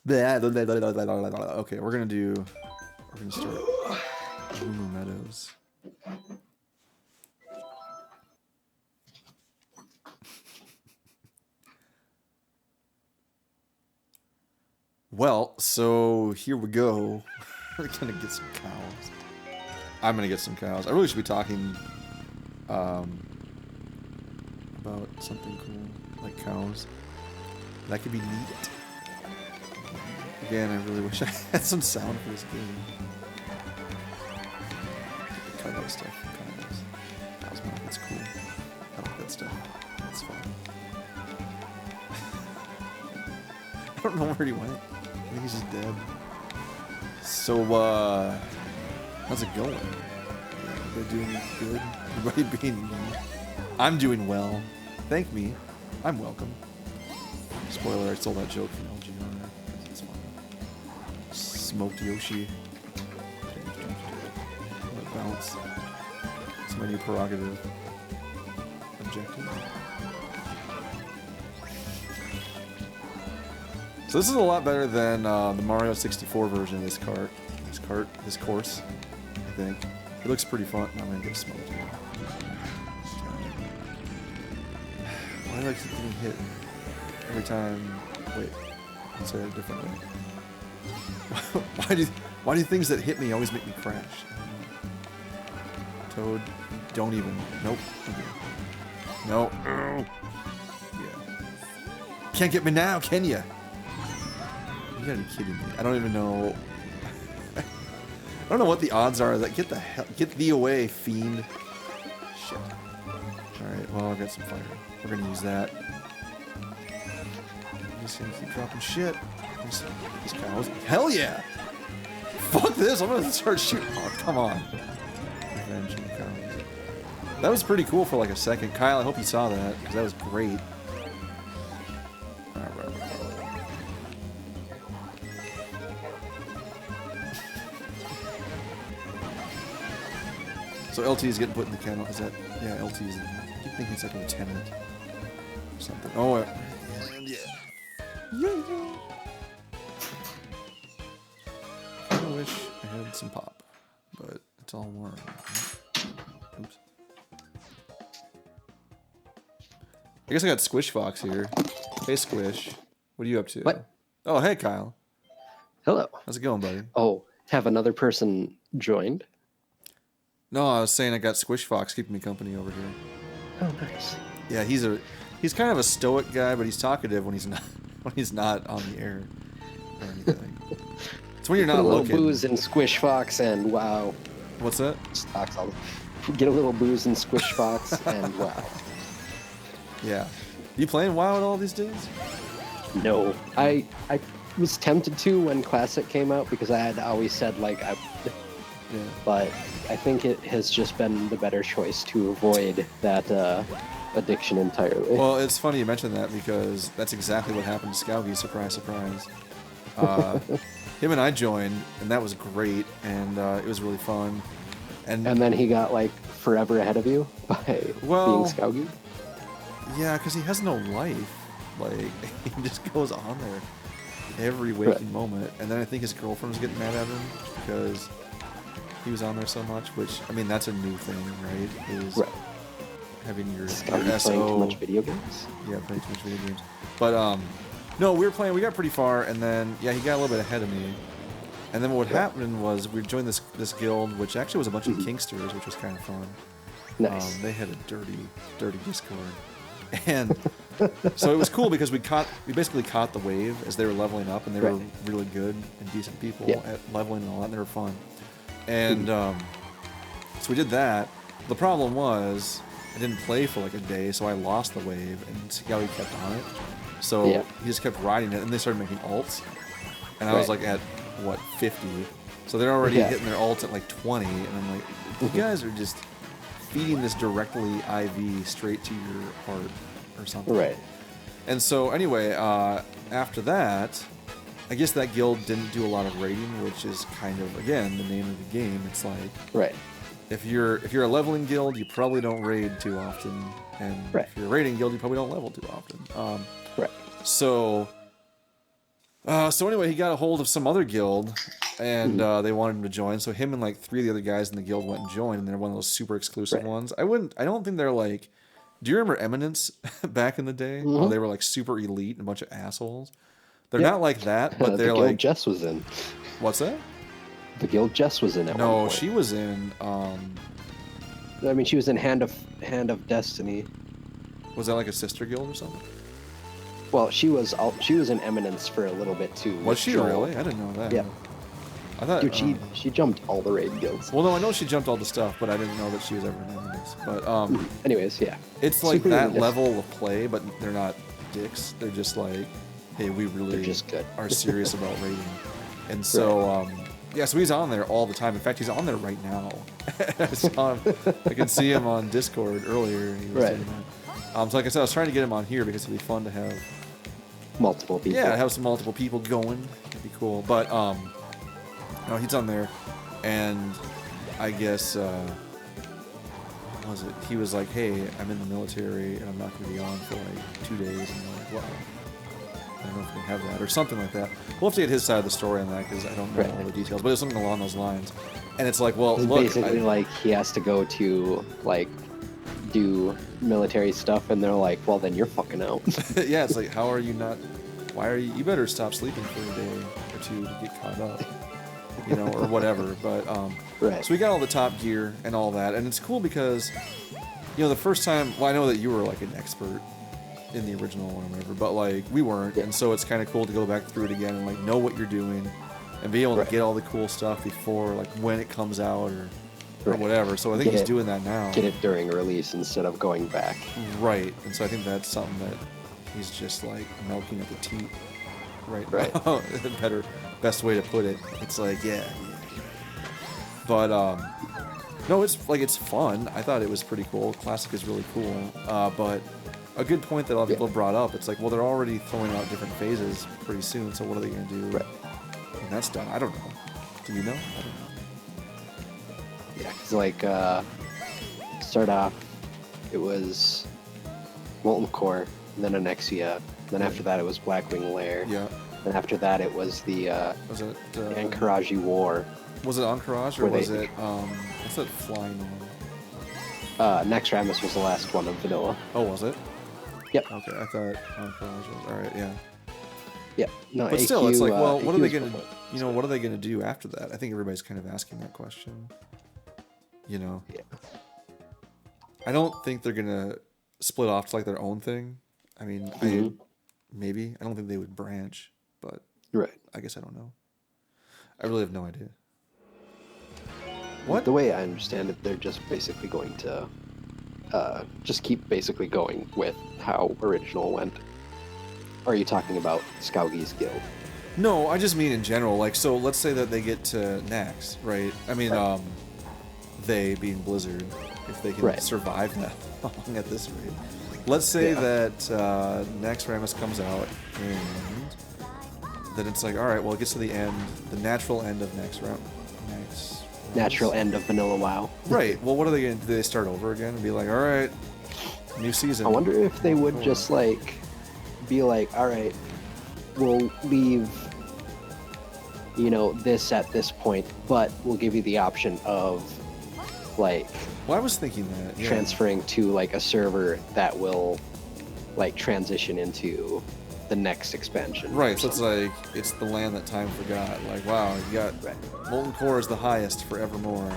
Okay, we're gonna start Moo Meadows. Well, so here we go. We're gonna get some cows. I'm gonna get some cows. I really should be talking about something cool, like cows. That could be neat. Again, I really wish I had some sound for this game. Cut that stuff. Cows milk, that's cool. I like that stuff. That's fun. I don't know where he went. I think he's just dead. So, how's it going? Everybody doing good? Everybody being... I'm doing well. Thank me. I'm welcome. Spoiler, I stole that joke from LGR. It's fun. Smoked Yoshi. Let it bounce. It's my new prerogative. Objective. So this is a lot better than the Mario 64 version of this course, I think. It looks pretty fun. I'm gonna get smoked here. Why do I keep getting hit every time? Wait, let's say that differently. Why do things that hit me always make me crash? Toad, don't even. Nope. Okay. No. Yeah. Can't get me now, can ya? You gotta be kidding me. I don't even know. I don't know what the odds are that get thee away, fiend. Shit. Alright, well, I've got some fire. We're gonna use that. I'm just gonna keep dropping shit. These cows. Hell yeah! Fuck this, I'm gonna start shooting. Oh, come on. Revenge on the cows. That was pretty cool for like a second. Kyle, I hope you saw that, because that was great. So LT is getting put in the kennel. Is that... Yeah, LT is... I keep thinking it's like a lieutenant. Or something. Oh, yeah. I wish I had some pop. But it's all worm. Oops. I guess I got Squish Fox here. Hey, Squish. What are you up to? What? Oh, hey, Kyle. Hello. How's it going, buddy? Oh, have another person joined? No, I was saying I got Squish Fox keeping me company over here. Oh, nice. Yeah, he's kind of a stoic guy, but he's talkative when he's not on the air or anything. It's when you're not looking. looking. A little booze and Squish Fox and wow. What's that? Stocks all. Get a little booze and Squish Fox and wow. Yeah. You playing WoW at all these days? No, I was tempted to when Classic came out because I had always said like I. Yeah. But I think it has just been the better choice to avoid that addiction entirely. Well, it's funny you mentioned that because that's exactly what happened to Scougy. Surprise, surprise. Him and I joined, and that was great, and it was really fun. And then he got like forever ahead of you by being Scougy? Yeah, because he has no life. Like, he just goes on there every waking moment. And then I think his girlfriend was getting mad at him because he was on there so much, which, I mean, that's a new thing, right? Is having your SO. Playing too much video games? Yeah, playing too much video games. But, no, we got pretty far, and then, yeah, he got a little bit ahead of me. And then what happened was we joined this guild, which actually was a bunch of Kingsters, which was kind of fun. Nice. They had a dirty Discord. And so it was cool because we basically caught the wave as they were leveling up, and they were really good and decent people at leveling and all that, and they were fun. And so we did that. The problem was I didn't play for like a day, so I lost the wave, and Scowy kept on it. So he just kept riding it, and they started making ults. And I was like at, what, 50? So they're already hitting their ults at like 20, and I'm like, you guys are just feeding this directly IV straight to your heart or something. Right. And so anyway, after that, I guess that guild didn't do a lot of raiding, which is kind of, again, the name of the game. It's like, if you're a leveling guild, you probably don't raid too often, and if you're a raiding guild, you probably don't level too often. So So anyway, he got a hold of some other guild, and they wanted him to join. So him and like 3 of the other guys in the guild went and joined, and they're one of those super exclusive ones. I don't think they're like. Do you remember Eminence back in the day? Oh, they were like super elite and a bunch of assholes. They're not like that, but they're the like. guild Jess was in. What's that? The guild Jess was in at one No, point. she was in. I mean, she was in Hand of Destiny. Was that like a sister guild or something? Well, she was in Eminence for a little bit too. Was she really? I didn't know that. Yeah. I thought. Dude, she jumped all the raid guilds. Well, no, I know she jumped all the stuff, but I didn't know that she was ever in Eminence. But anyways, yeah. It's like that level of play, but they're not dicks. They're just like, hey, we really just good. are serious about raiding. And so, yeah, so he's on there all the time. In fact, he's on there right now. I can see him on Discord earlier. And he was doing that. So like I said, I was trying to get him on here because it'd be fun to have multiple people. Yeah, have some multiple people going. It'd be cool. But no, he's on there, and I guess what was it? He was like, "Hey, I'm in the military, and I'm not going to be on for like 2 days." And I'm like, "Wow, I don't know if we have that or something like that." We'll have to get his side of the story on that because I don't know all the details, but it's something along those lines. And it's like, well, it's look, basically like he has to go to like do military stuff, and they're like, "Well, then you're fucking out." Yeah, it's like, how are you not? Why are you? You better stop sleeping for a day or two to get caught up, you know, or whatever. But so we got all the top gear and all that, and it's cool because, you know, the first time. Well, I know that you were like an expert in the original one or whatever, but like we weren't, and so it's kind of cool to go back through it again and like know what you're doing, and be able to get all the cool stuff before like when it comes out or whatever. So I think he's doing that now. Get it during release instead of going back. Right, and so I think that's something that he's just like milking at the teat right now. Best way to put it. It's like, yeah. But no, it's like it's fun. I thought it was pretty cool. Classic is really cool. But a good point that a lot of people brought up, it's like, well, they're already throwing out different phases pretty soon, so what are they going to do? Right. And that's done. I don't know. Do you know? I don't know. Yeah, because like, start off, it was Molten Core, then Anexia, then after that it was Blackwing Lair. Yeah. And after that it was the Ankaraji War. Was it Ankaraji or was it, what's that flying one? Next Ramus was the last one of Vanilla. Oh, was it? Yep. Okay, I thought Ankaraji was, alright, yeah. Yeah. No, but AQ, still, it's like, well, what are they gonna, what are they gonna do after that? I think everybody's kind of asking that question. You know? Yeah. I don't think they're gonna split off to like their own thing. I mean, maybe. I don't think they would branch, but I guess I don't know. I really have no idea. What? The way I understand it, they're just basically going to just keep basically going with how original went. Or are you talking about Skaugi's guild? No, I just mean in general. Like, so let's say that they get to Nax, right? I mean, they being Blizzard, if they can survive that long at this rate. Let's say that Next Ramus comes out, and then it's like, all right, well, it gets to the end, the natural end of Next Ramus. Natural end of Vanilla WoW. Right. Well, what are they going to do? Do they start over again and be like, all right, new season? I wonder if they would just like be like, all right, we'll leave, you know, this at this point, but we'll give you the option of like. Well, I was thinking that transferring to like a server that will like transition into the next expansion. Right, so it's like it's the land that time forgot. Like, wow, you got Molten Core is the highest forevermore,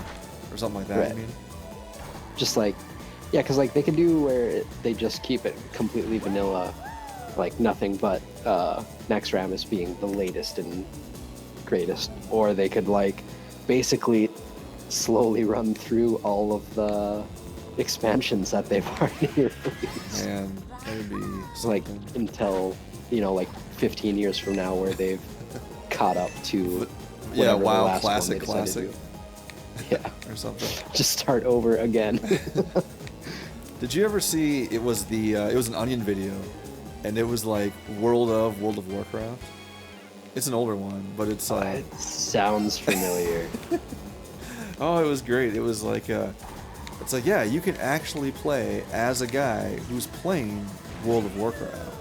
or something like that. I mean, just like, yeah, because like they could do where they just keep it completely vanilla, like nothing but Next Ramus being the latest and greatest, or they could like basically slowly run through all of the expansions that they've already released. Man, that would be like until, you know, like 15 years from now, where they've caught up to WoW classic, yeah, or something. Just start over again. Did you ever see? It was the it was an Onion video, and it was like World of Warcraft. It's an older one, but it's it sounds familiar. Oh, it was great. It was like, it's like, yeah, you can actually play as a guy who's playing World of Warcraft,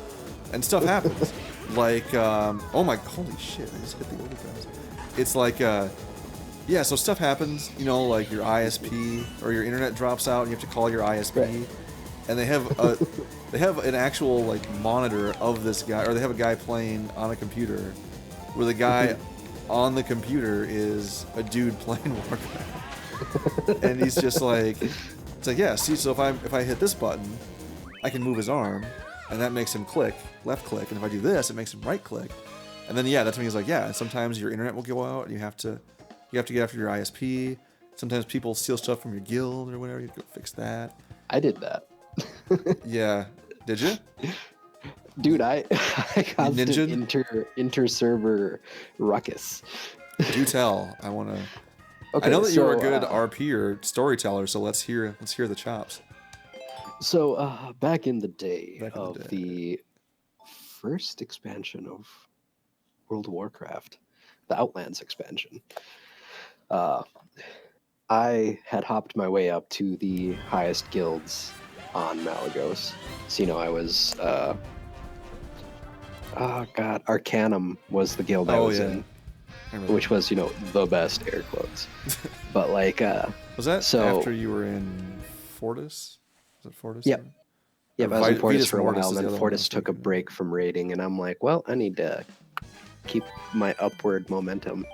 and stuff happens. like oh my, holy shit! I just hit the overdrive. It's like yeah, so stuff happens, you know, like your ISP or your internet drops out, and you have to call your ISP, Right. and they have an actual like monitor of this guy, or they have a guy playing on a computer, where the guy on the computer is a dude playing Warcraft, and he's just like, it's like, yeah, see, so if I hit this button, I can move his arm, and that makes him click, left click, and if I do this, it makes him right click, and then yeah, that's when he's like, yeah, and sometimes your internet will go out, and you have to get after your ISP. Sometimes people steal stuff from your guild or whatever. You have to go fix that. I did that. Yeah, did you? Dude, I caused ninja'd? an inter-server ruckus. Do tell. I want to. Okay, I know that you're a so, good RP or storyteller, so let's hear the chops. So back in the day Back in the of day. the first expansion of World of Warcraft, the Outlands expansion, I had hopped my way up to the highest guilds on Malagos. So, you know, I was oh god, Arcanum was the guild I was in, which was, you know, the best, air quotes. But like was that so after you were in Fortis? Was it Fortis? Yep. Yeah, Or I was in Fortis Vitus for a Mortis while, is and the then other one I Fortis was took a thinking of. break from raiding, and I'm like, well, I need to keep my upward momentum.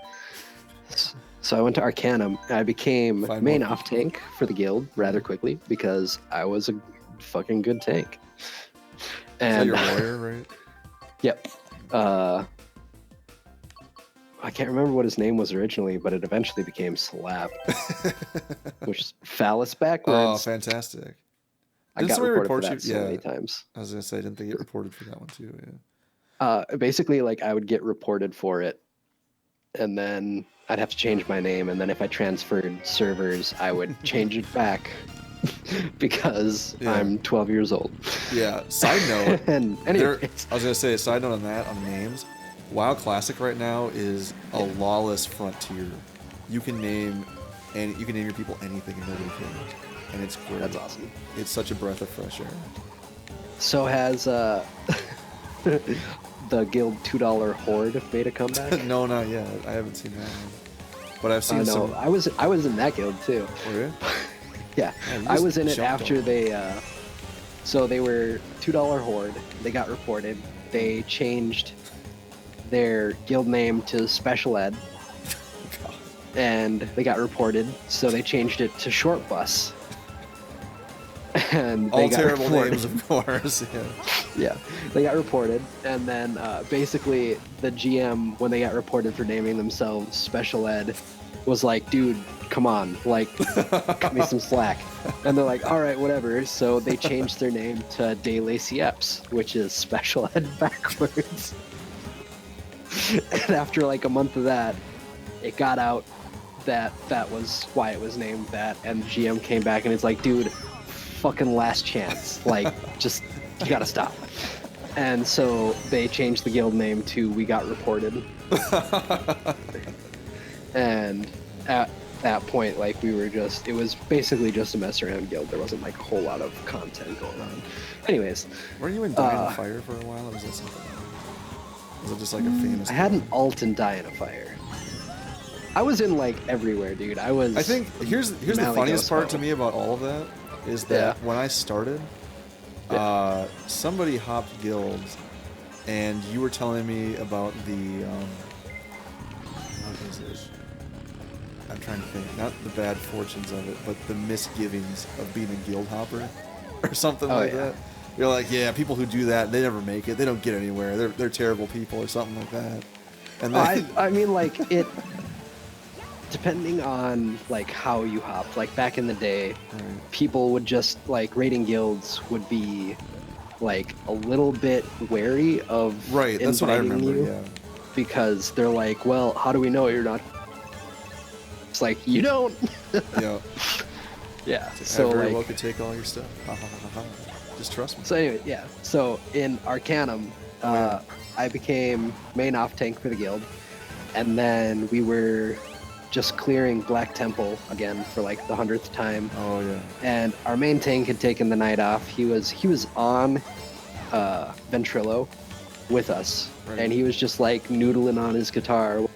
So I went to Arcanum, and I became Find main more off tank for the guild rather quickly because I was a fucking good tank. Is And that your warrior, right? yep. I can't remember what his name was originally, but it eventually became Slap, which is phallus Oh, backwards. fantastic. I Didn't got somebody reported for report you? that so Yeah. many times. I was gonna say, didn't they get reported for that one too? Yeah. Basically, like I would get reported for it, and then I'd have to change my name, and then if I transferred servers, I would change it back because Yeah. I'm 12 years old. Yeah. Side note. And I anyways, was gonna say a side note on that, on names. WoW Classic right now is a lawless frontier. You can name your people anything and nobody cares, and it's great. that's awesome. It's such a breath of fresh air. So has the guild $2 horde made a comeback? No, not yet. I haven't seen that one, but I've seen No, some. I was in that guild too. Oh, yeah? Yeah, Yeah, you I just was in it jumped after on they. So they were $2 horde. They got reported. They changed their guild name to Special Ed, God. and they got reported. So they changed it to Short Bus. And they All got terrible reported. names, of course. Yeah. Yeah, they got reported, and then basically the GM, when they got reported for naming themselves Special Ed, was like, dude, come on, like, cut me some slack. And they're like, all right, whatever. So they changed their name to De Lacieps, which is Special Ed backwards. And after like a month of that, it got out that that was why it was named that, and the GM came back and it's like, dude, fucking last chance, like, just, you gotta stop. And so they changed the guild name to We Got Reported. And at that point, like, we were just, it was basically just a mess around guild. There wasn't like a whole lot of content going on. Anyways, Were you in Dying of Fire for a while, or was that something? Was it just like a famous? I had an guild? alt in Die in a Fire. I was in like everywhere, dude. I think here's the Malagos funniest part to Hall. me about all of that is that when I started, somebody hopped guilds, and you were telling me about the what is it? I'm trying to think. Not the bad fortunes of it, but the misgivings of being a guild hopper, or something like that. You're like, yeah, people who do that, they never make it. They don't get anywhere. They're terrible people, or something like that. And then, I mean, like, it, depending on like how you hopped, like back in the day, people would just like raiding guilds would be like a little bit wary of that's what I inviting remember. you, Yeah. because they're like, well, how do we know you're not? It's like, you don't. Yeah. Yeah. So So I very like, well could take all your stuff. Ha, ha, ha, ha. Just trust me. so anyway, yeah. So in Arcanum, I became main off tank for the guild, and then we were just clearing Black Temple again for like the 100th time. Oh yeah. And our main tank had taken the night off. He was on Ventrilo, with us, Right. and he was just like noodling on his guitar,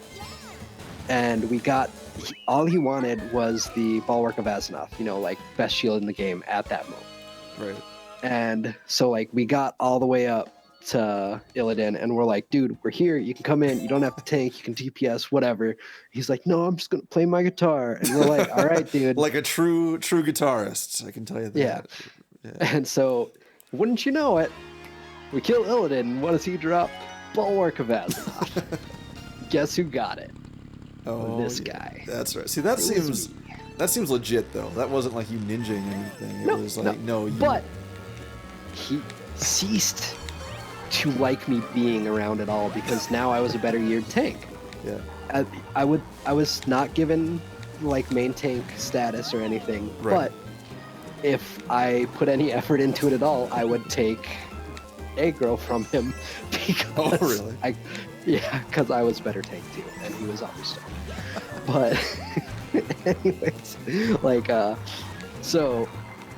and we got all he wanted was the Bulwark of Azeroth, you know, like best shield in the game at that moment. Right. And so like we got all the way up to Illidan, and we're like, dude, we're here, you can come in, you don't have to tank, you can DPS, whatever. He's like, no, I'm just gonna play my guitar. And we're like, all right, dude. Like a true guitarist, I can tell you that. Yeah. And so, wouldn't you know it, we kill Illidan, and what does he drop? Bulwark of Azeroth. Guess who got it? Oh, this guy. That's right. See, that seems legit though. That wasn't like you ninjing anything. It was like you. But he ceased to like me being around at all because now I was a better geared tank. Yeah. I was not given like main tank status or anything, right. but if I put any effort into it at all, I would take aggro from him because really? because I was better tank too, and he was obviously. But anyways, like so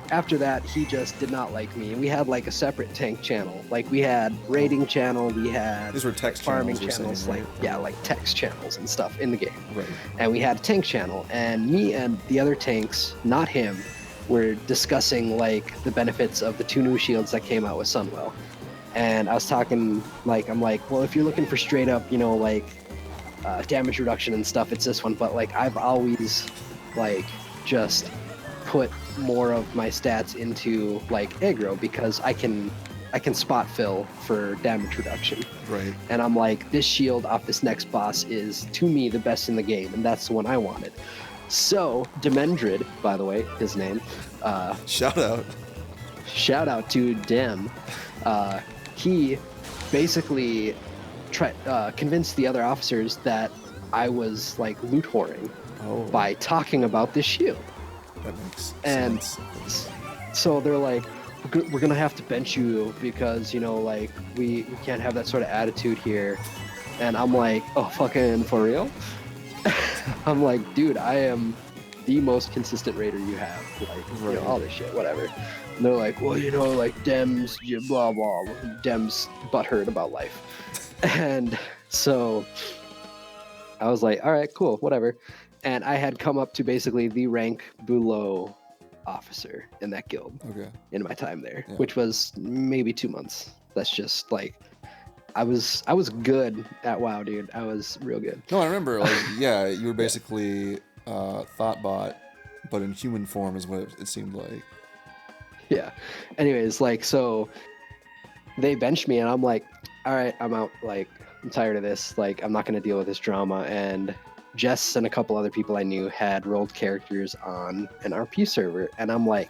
after that, he just did not like me. We had like a separate tank channel. Like we had raiding channel, we had these were text farming channels, channels, saying, like text channels and stuff in the game. Right. And we had a tank channel, and me and the other tanks, not him, were discussing like the benefits of the 2 new shields that came out with Sunwell. And I was talking like, I'm like, well, if you're looking for straight up, you know, like damage reduction and stuff, it's this one. But like I've always like just put more of my stats into like aggro because I can spot fill for damage reduction. Right. And I'm like, this shield off this next boss is to me the best in the game, and that's the one I wanted. So Demendrid, by the way, his name. Shout out to Dem. He basically convinced the other officers that I was like loot whoring by talking about this shield. That makes sense. So they're like, we're gonna have to bench you because, you know, like we can't have that sort of attitude here. And I'm like, oh, fucking for real? I'm like, dude, I am the most consistent raider you have. Like, you know, all this shit, whatever. And they're like, well, you know, like Dems, blah, blah, Dems butthurt about life. And so I was like, all right, cool, whatever. And I had come up to basically the rank below officer in that guild in my time there, which was maybe 2 months. That's just like, I was good at WoW, dude. I was real good. No, I remember, like, yeah, you were basically Thoughtbot, but in human form is what it seemed like. Yeah. Anyways, like, so they benched me, and I'm like, all right, I'm out. Like, I'm tired of this. Like, I'm not going to deal with this drama. And Jess and a couple other people I knew had rolled characters on an RP server, and I'm like,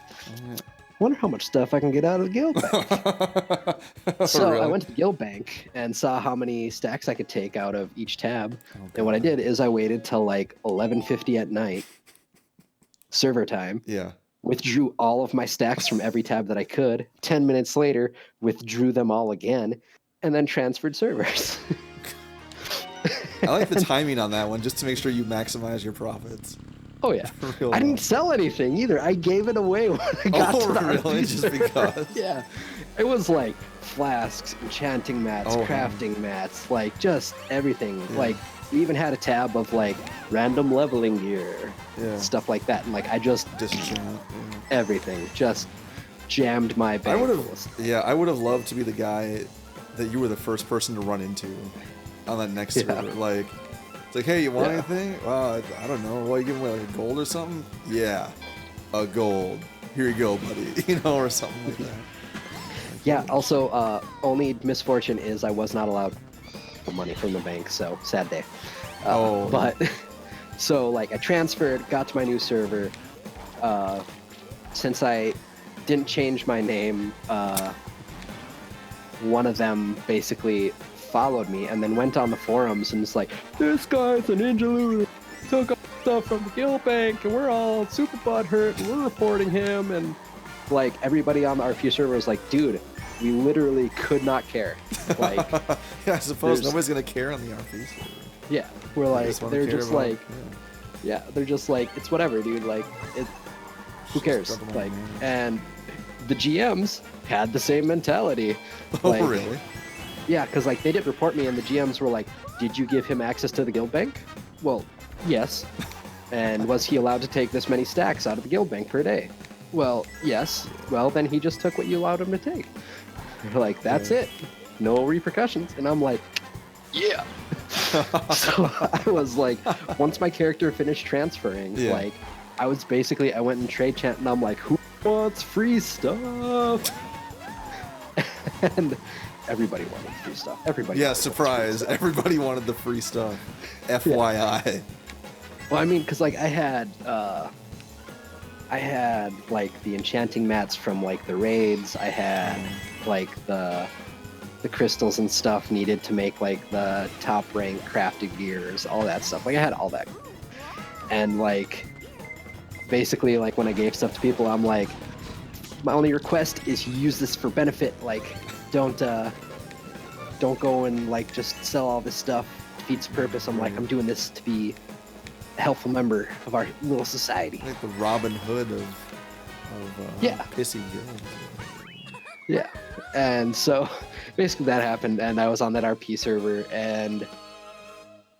wonder how much stuff I can get out of the guild bank. So I went to the guild bank and saw how many stacks I could take out of each tab. And what I did is I waited till like 11:50 at night, server time. Yeah. Withdrew all of my stacks from every tab that I could. 10 minutes later, withdrew them all again, and then transferred servers. I like the timing on that one, just to make sure you maximize your profits. Oh yeah, I didn't sell anything either. I gave it away when I got to the really? Just because? Yeah, it was like flasks, enchanting mats, crafting mats, like just everything. Yeah. Like we even had a tab of like random leveling gear, stuff like that, and like I just everything, just jammed my bank. I would have loved to be the guy that you were the first person to run into on that next server, like. It's like, hey, you want anything? I don't know. What, you giving away like a gold or something? Yeah, a gold. Here you go, buddy. You know, or something like that. Yeah, also, only misfortune is I was not allowed money from the bank, so sad day. But, so, like, I transferred, got to my new server. Since I didn't change my name, one of them basically followed me and then went on the forums and was like, this guy's a ninja looter, took up stuff from the guild bank, and we're all super butthurt, and we're reporting him. And like everybody on the RP server was like, dude, we literally could not care. Like, yeah, I suppose nobody's gonna care on the RP server. Yeah, we're like, they're just like, they're just like, it's whatever, dude. Like, who cares? Like, and the GMs had the same mentality. Oh, really? Yeah, because like they did report me, and the GMs were like, "Did you give him access to the guild bank?" Well, yes. And was he allowed to take this many stacks out of the guild bank per day? Well, yes. Well, then he just took what you allowed him to take. They're like, that's it. No repercussions. And I'm like, yeah. So I was like, once my character finished transferring, like, I went in trade chat and I'm like, who wants free stuff? And everybody wanted free stuff. Everybody. Yeah, surprise. Everybody wanted the free stuff. FYI. Yeah. Well, I mean, because like I had like the enchanting mats from like the raids. I had like the crystals and stuff needed to make like the top rank crafted gears, all that stuff. Like I had all that, and like basically like when I gave stuff to people, I'm like, my only request is you use this for benefit. Like, don't go and like just sell all this stuff. Defeats the purpose. I'm like, I'm doing this to be a helpful member of our little society. Like the Robin Hood of pissy guilds. Yeah. And so basically that happened, and I was on that RP server and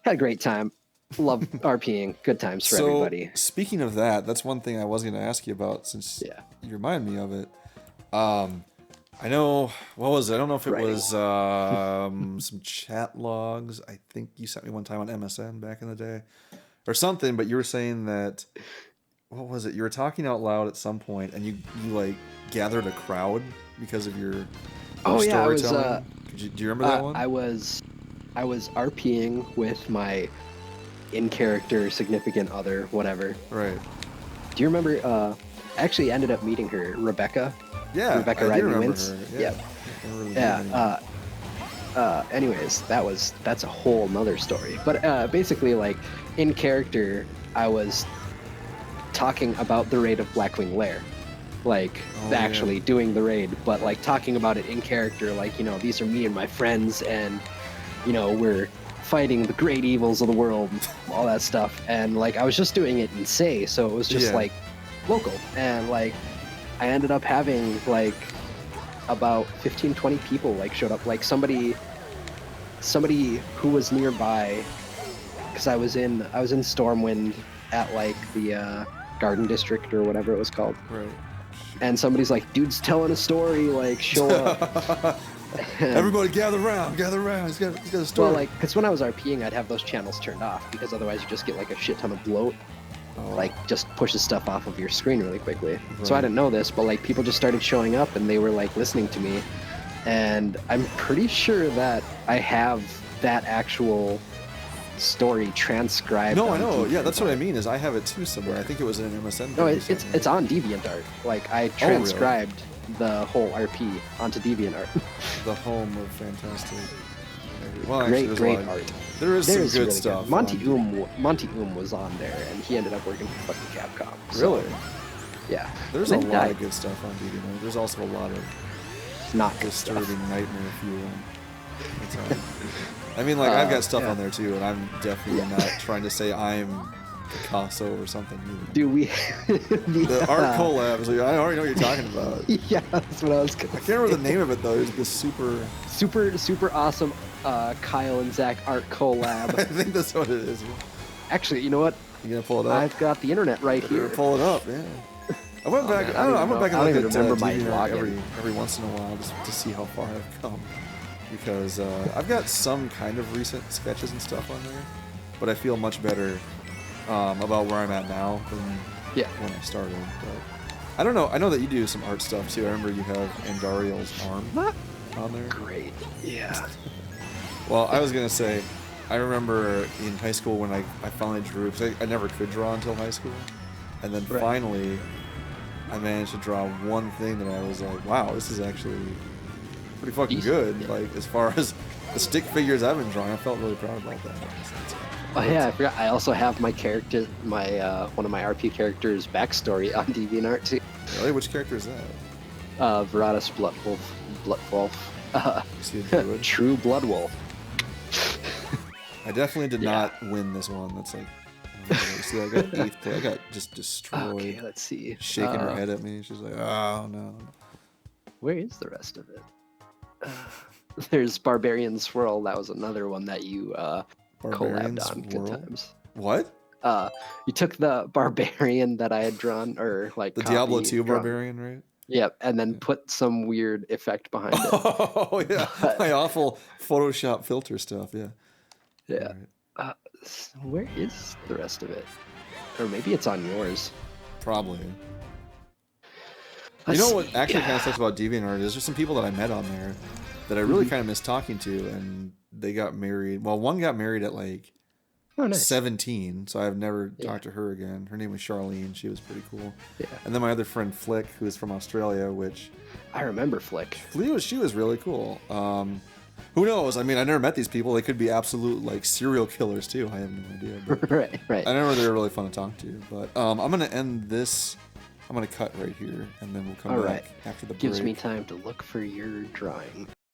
had a great time. Love RPing. Good times for everybody. Speaking of that, that's one thing I was going to ask you about since you remind me of it. I know, what was it? I don't know if it was some chat logs. I think you sent me one time on MSN back in the day or something, but you were saying that, what was it? You were talking out loud at some point and you like gathered a crowd because of your storytelling. Do you remember that one? I was RPing with my in-character significant other, whatever. Right. Do you remember, I actually ended up meeting her, Rebecca. Yeah, Rebecca I do remember Wins. her. Anyways, that's a whole nother story. But basically, like, in character, I was talking about the raid of Blackwing Lair. Like, actually doing the raid, but, like, talking about it in character, like, you know, these are me and my friends, and, you know, we're fighting the great evils of the world, all that stuff. And, like, I was just doing it in Say, so it was just, like, local. And, like, I ended up having, like, about 15, 20 people, like, showed up. Like, somebody who was nearby, because I was in Stormwind at, like, the Garden District or whatever it was called. Right. And somebody's like, dude's telling a story, like, show up. Everybody gather around. He's got a story. Well, like, because when I was RPing, I'd have those channels turned off, because otherwise you just get, like, a shit ton of bloat. Like, just pushes stuff off of your screen really quickly. Right. So I didn't know this, but, like, people just started showing up, and they were, like, listening to me. And I'm pretty sure that I have that actual story transcribed. No, I know. Yeah, that's what I mean, is I have it too somewhere. I think it was in an MSN. No, it's on DeviantArt. Like, I transcribed the whole RP onto DeviantArt. The home of fantastic. Well, great actually, art. There is some good really stuff. Good. Monty was on there, and he ended up working for fucking Capcom. So, really? Yeah. There's a lot of good stuff on DeviantArt. There's also a lot of not disturbing nightmare fuel. I mean, like, I've got stuff on there too, and I'm definitely not trying to say I'm Picasso or something either. Dude, the art collabs, like, I already know what you're talking about. Yeah, that's what I was gonna say. I can't remember the name of it though. It's this super awesome Kyle and Zach art collab. I think that's what it is. Actually, you know what? You gonna pull it up? I've got the internet right here. Pull it up, yeah. I went back. Man, I went back and looked at remember my every once in a while just to see how far I've come, because I've got some kind of recent sketches and stuff on there, but I feel much better about where I'm at now than when I started. But I don't know. I know that you do some art stuff too. I remember you have Andariel's arm on there. Great. Yeah. Well, I was gonna say, I remember in high school when I finally drew, because I never could draw until high school, and then finally I managed to draw one thing that I was like, wow, this is actually pretty fucking good. Yeah. Like, as far as the stick figures I've been drawing, I felt really proud about that. Oh yeah, I forgot. I also have my character, one of my RP characters' backstory on DeviantArt too. Really? Which character is that? Veratus Bloodwolf. True Bloodwolf. I definitely did not win this one. That's like, see, I got 8th place. I got just destroyed. Okay, let's see. Shaking her head at me. She's like, oh no. Where is the rest of it? There's Barbarian Swirl. That was another one that you Barbarian collabed on. Good Swirl? times. What? You took the Barbarian that I had drawn, or like The copy, Diablo 2 drawn. Barbarian, right? Yep, and then put some weird effect behind it. Oh yeah, my awful Photoshop filter stuff. Yeah. Yeah. Right. Where is the rest of it? Or maybe it's on yours. Probably. Let's you know what see. actually kind of sucks about DeviantArt is there's some people that I met on there that I really kind of miss talking to, and they got married. Well, one got married at like Oh, nice. 17, so I've never talked to her again. Her name was Charlene. She was pretty cool. Yeah. And then my other friend Flick, who is from Australia, which I remember Flick. she was really cool. Who knows? I mean, I never met these people. They could be absolute like serial killers too. I have no idea. But right. I know they were really fun to talk to. But I'm gonna end this. I'm gonna cut right here, and then we'll come back after the break. Gives me time to look for your drawing.